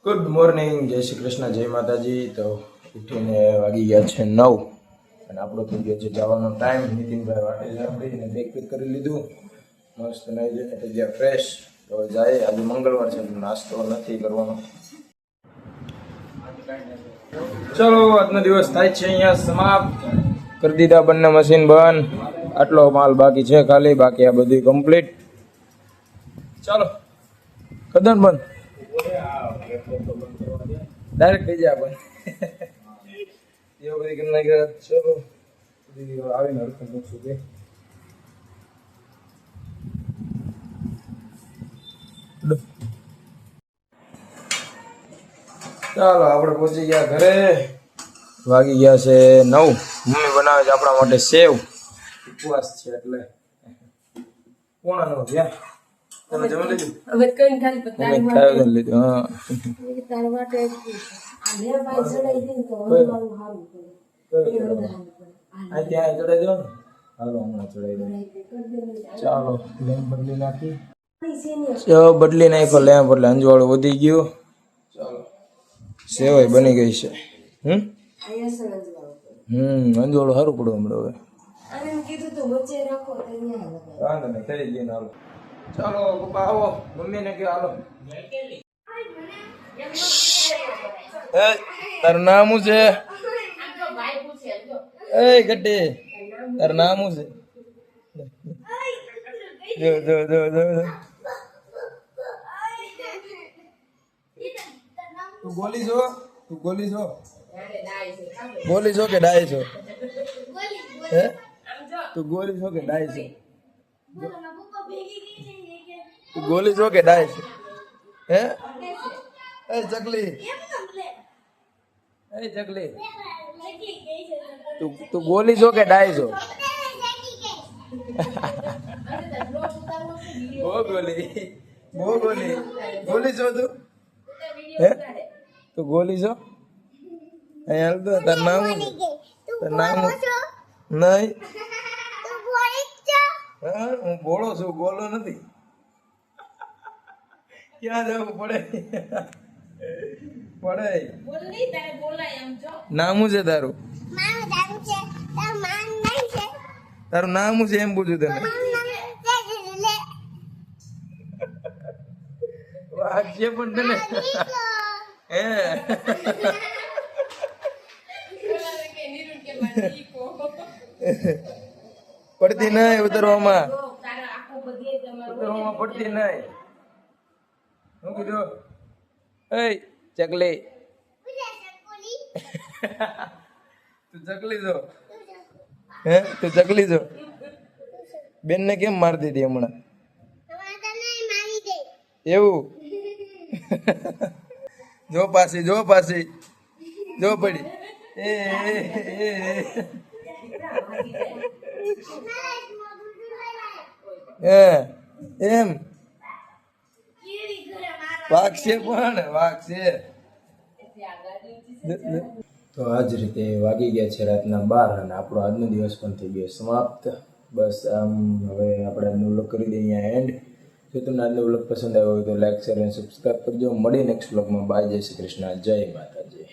Good morning, જય શ્રી કૃષ્ણ, જય માતાજી. તો ઉઠીને વાગી ગયા છે 9 અને આપણો થઈ ગયો છે જવાનો ટાઈમ. નીતિનભાઈ વાટે જ આપણીને બેગ પેક કરી લીધું, મસ્ત નાઈ જોઈને થઈ ગયા ફ્રેશ. તો જાય, આજે મંગળવાર છે, નાસ્તો નથી કરવાનો. ચલો, આજનો દિવસ થાય છે અહીંયા સમાપ્ત. કરી દીધા બંને મશીન બંધ. આટલો માલ બાકી છે ખાલી, બાકી આ બધું કમ્પ્લીટ. ચાલો કદન બંધ ડાયરેક્ટ થઈ જાય બંધ એવો બધી કરી નાખ્યા. ચલો આવીને હરખું મૂકશું કે ચાલો આપણે પહોંચી ગયા ઘરે. વાગી ગયા છે 9. મમ્મી બનાવે છે આપણા માટે સેવ. ઉપવાસ છે એટલે પોણા 9 થયા. તમે જમી લીધું? હવે કઈ ખાલી મમ્મી ખાઈ લીધું. હા, તાર માટે આ લે ભાઈ ચડાઈ દે તો મારું હારું પડે. આ ત્યાં ચડાઈ દો ને. હાલો હમણાં ચડાઈ દો. ચાલો લેમ્પ બદલી નાખી. બદલી નાખ્યો લેમ્પ એટલે અંજવાળું વધી ગયું. ચાલો સેવાય બની ગઈ છે. અંજવાળું સારું પડ્યું હમણાં. હવે આને કીધું તો વચ્ચે રાખો તો ન્યા લગાવ. વાંધો નહીં, થઈ ગયું. હાલો ચાલો પપ્પા આવો, મમ્મીને કહો હાલો. તારું નામ શું છે? એ ગड्डी, તારું નામ શું છે? જો જો જો જો તું ગોલી છો? તું ગોલી છો? ગોલી છો કે ડાય છો? હે તું ગોલી છો કે ડાય છો? તું ગોલી છો કે ડાય છો? હે એ ચકલી, એ ચકલી, તું ગોલી છો કે ડાય છો? બહુ ગોલી, બહુ ગોલી. ગોલી છો તું? હે તું ગોલી છો? અહીંયા તો તાર નામ, તાર નામ નહીં. હા હું બોળો છું, ગોલો નથી. ક્યાં જવું પડે? પડે. નામ શું છે તારું? તારું નામ શું છે એમ પૂછ્યું તને? વાગશે પણ તને. હે પડતી નહીં ઉતરવામાં, ઉતરવામાં પડતી નહીં. શું કીધું? એ ચકલી, તું ચકલી છો? હે તું ચકલી છો? બેન ને કેમ મારી દીધી હમણાં? એવું? જો પાછી, જો પાછી, જો પડી. એ એમ વાગશે પણ વાગશે. તો આ જ રીતે વાગી ગયા છે રાતના 12 અને આપણો આજનો દિવસ પણ થઈ ગયો સમાપ્ત. બસ આમ હવે આપણે આજનો વ્લોગ કરી દઈએ અહીંયા એન્ડ. જો તમને આજનો વ્લોગ પસંદ આવ્યો હોય તો લાઈક, શેર અને સબસ્ક્રાઈબ કરજો. મળી નેક્સ્ટ વ્લોગમાં. બાય, જય શ્રી કૃષ્ણ, જય માતાજી.